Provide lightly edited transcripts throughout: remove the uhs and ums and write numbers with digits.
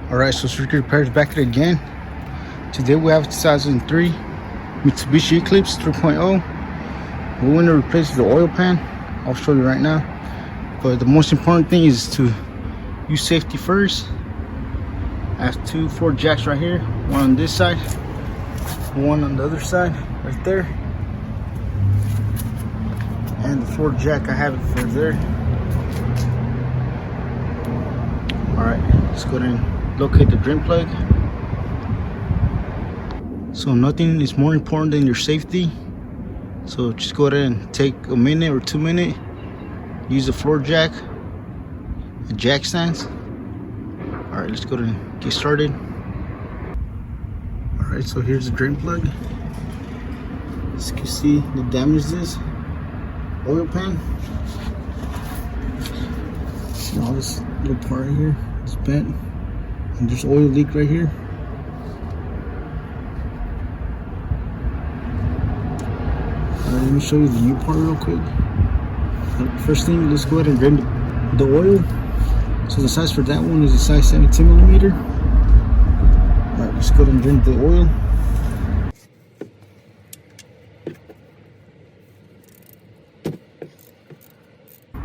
Alright, so circuit repairs back at it again. Today we have 2003 Mitsubishi Eclipse 3.0. We want to replace the oil pan. I'll show you right now. But the most important thing is to use safety first. I have two 4 jacks right here. One on this side, one on the other side, right there. And the 4 jack I have it for there. Alright, let's go ahead and locate the drain plug. So nothing is more important than your safety. So just go ahead and take a minute or 2 minutes. Use a floor jack, a jack stands. Alright, let's go ahead and get started. Alright, so here's the drain plug. As you can see, the damage is oil pan. See all this little part right here, it's bent. And there's oil leak right here. Alright, let me show you the new part real quick. First thing, let's go ahead and drain the oil. So the size for that one is a size 17mm. Alright, let's go ahead and drain the oil.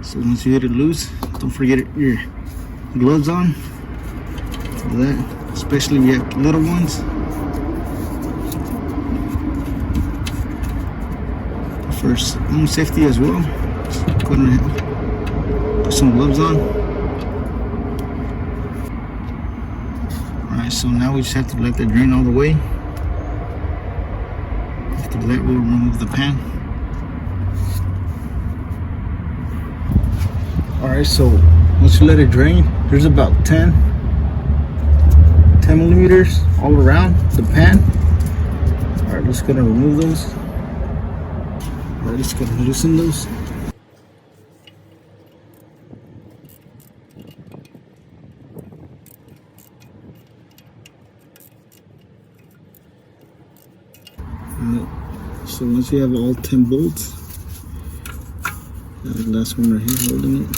So once you get it loose, don't forget your gloves on. For that, especially if you have little ones. For own safety as well, just go ahead and put some gloves on. Alright, so now we just have to let that drain all the way. After that, we'll remove the pan. Alright, so once you let it drain, there's about 10mm all around the pan. Alright, let's go ahead and remove those. Alright, let's go ahead and loosen those. So once you have all 10 bolts, the last one right here holding it.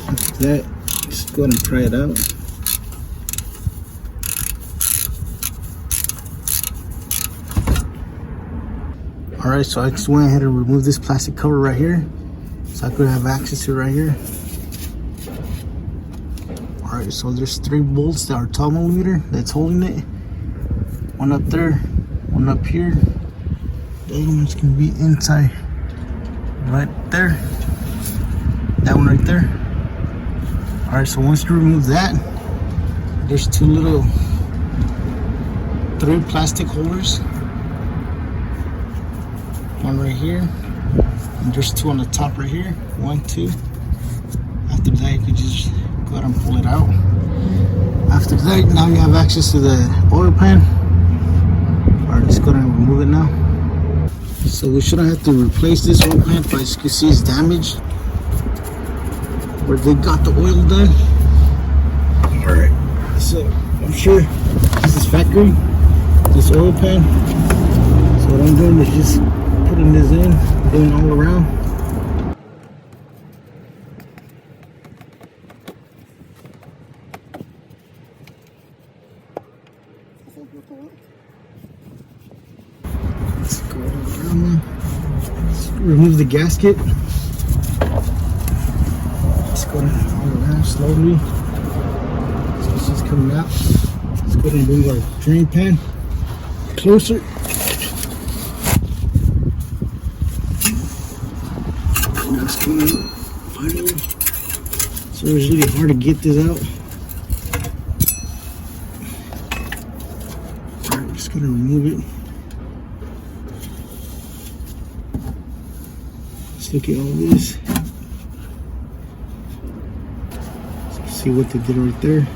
After that, just go ahead and try it out. Alright, so I just went ahead and removed this plastic cover right here, so I could have access to it right here. Alright, so there's 3 bolts that are 12mm that's holding it. One up there, one up here. The other one's gonna be inside, right there. That one right there. Alright, so once you remove that, there's 2 little 3 plastic holders. One right here, and there's 2 on the top right here. 1, 2. After that, you can just go ahead and pull it out. After that, now you have access to the oil pan. Alright, let's go ahead and remove it now. So we shouldn't have to replace this oil pan, but as you can see, it's damaged where they got the oil done. Alright, so I'm sure this is factory, this oil pan. So what I'm doing is just putting this in, going all around. Let's go all around now. Let's remove the gasket. Let's go all around slowly. So it's just coming out. Let's go ahead and bring our drain pan closer. That's coming out finally. So it's really hard to get this out. Alright, just gonna remove it. Let's look at all this. So see what they did right there.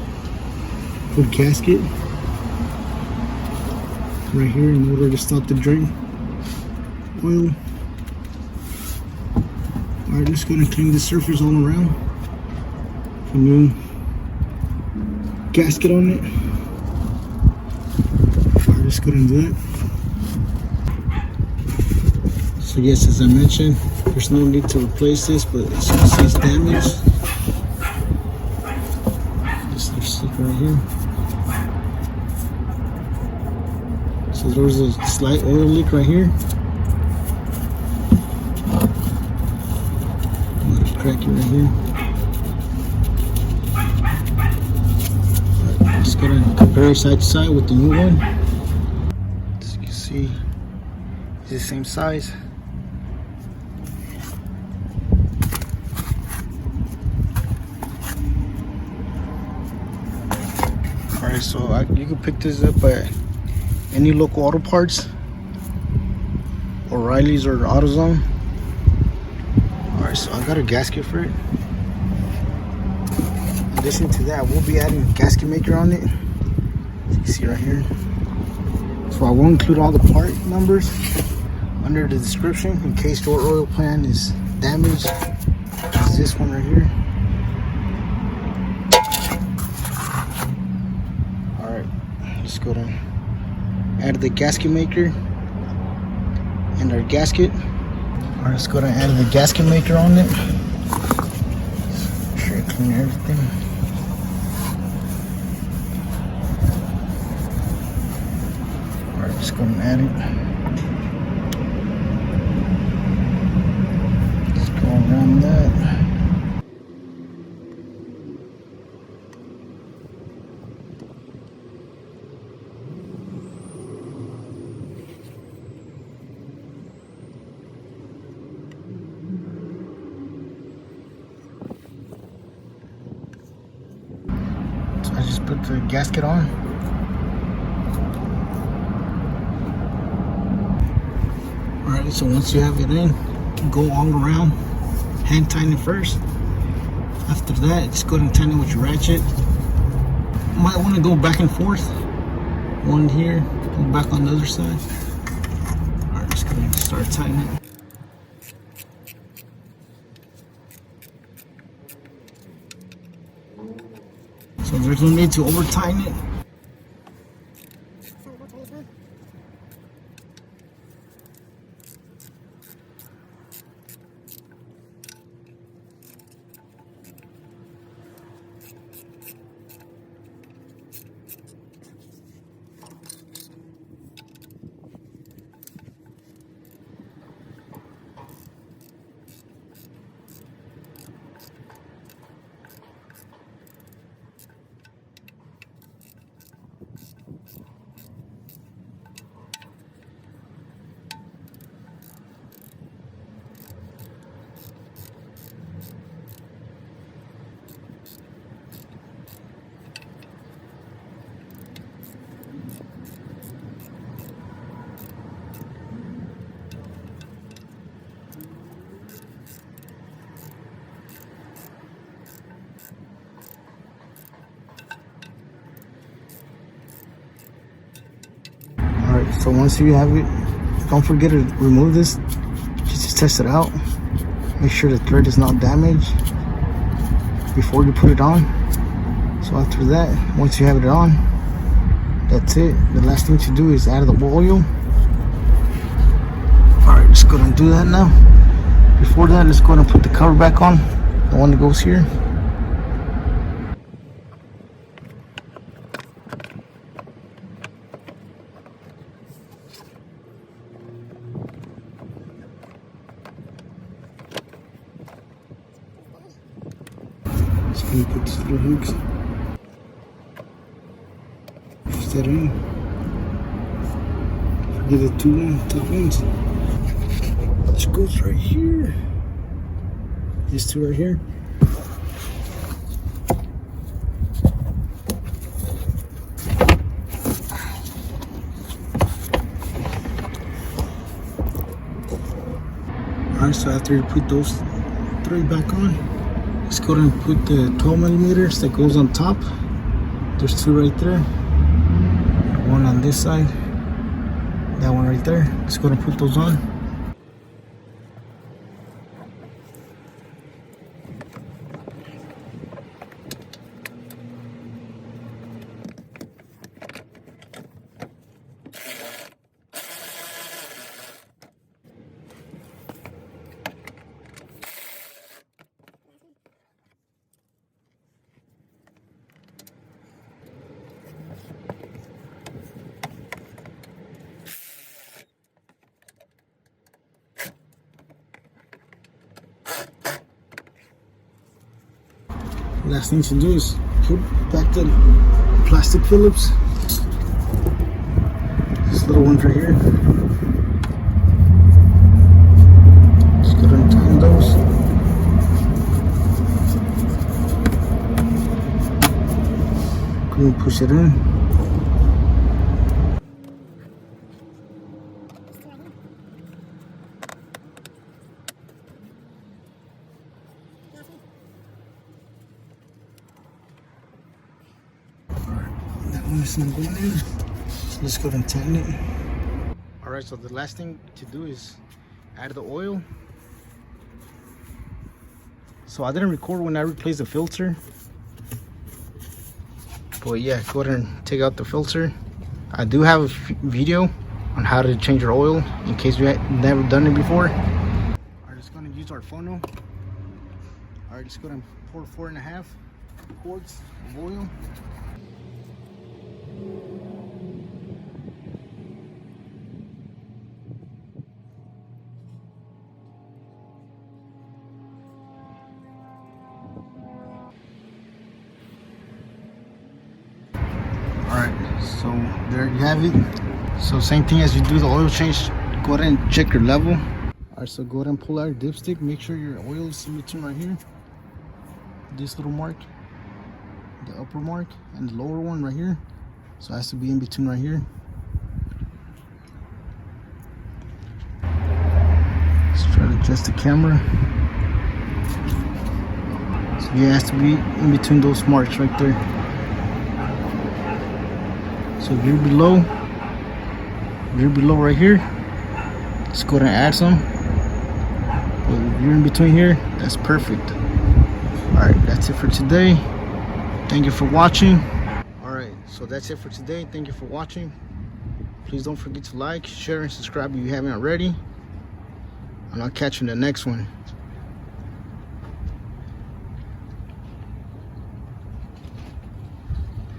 Put gasket right here in order to stop the drain oil. Alright, just going to clean the surface all around. Put a new gasket on it. Alright, just going to do it. So yes, as I mentioned, there's no need to replace this, but as you can see, it's damaged. right here. So there's a slight oil leak right here. Another crack right here. Right, just gonna compare side to side with the new one. As you can see, it's the same size. Alright, so you can pick this up at any local auto parts, O'Reilly's or AutoZone. Alright, so I got a gasket for it. In addition to that, we'll be adding a gasket maker on it. As you can see right here. So I will include all the part numbers under the description in case your oil pan is damaged. It's this one right here. Alright, let's go to add the gasket maker and our gasket. Alright, let's go to add the gasket maker on it. Make sure I clean everything. Alright, just go and add it. Let's go around that. So I just put the gasket on. Alright, so once you have it in, go all around, hand tighten it first. After that, just go ahead and tighten it with your ratchet. You might want to go back and forth. One here, go back on the other side. Alright, just gonna start tightening it. So there's no need to over tighten it. Alright, so once you have it, don't forget to remove this. Just test it out. Make sure the thread is not damaged before you put it on. So after that, once you have it on, that's it. The last thing to do is add the oil. Alright, just go ahead and do that now. Before that, let's go ahead and put the cover back on, the one that goes here. Just gonna put these little hooks. Push that in. Forget the two top ones. Which goes right here. These two right here. Alright, so after you put those three back on, let's go ahead and put the 12 millimeters that goes on top. There's two right there. One on this side. That one right there. Let's go ahead and put those on. Last thing to do is put back the plastic Phillips. This little one right here. Just go ahead and tighten those. Go and push it in. It's not going in. So let's go ahead and tighten it. Alright, so the last thing to do is add the oil. So I didn't record when I replaced the filter. But yeah, go ahead and take out the filter. I do have a video on how to change your oil in case you had never done it before. Alright, just gonna use our funnel. Alright, just go ahead and pour 4.5 quarts of oil. So there you have it. So same thing as you do the oil change, go ahead and check your level. Alright, so go ahead and pull out your dipstick. Make sure your oil is in between right here. This little mark, the upper mark, and the lower one right here. So it has to be in between right here. Let's try to adjust the camera. So yeah, it has to be in between those marks right there. So if you're below right here, let's go ahead and add some. But if you're in between here, that's perfect. Alright, that's it for today. Thank you for watching. Alright, so that's it for today. Thank you for watching. Please don't forget to like, share, and subscribe if you haven't already. And I'll catch you in the next one.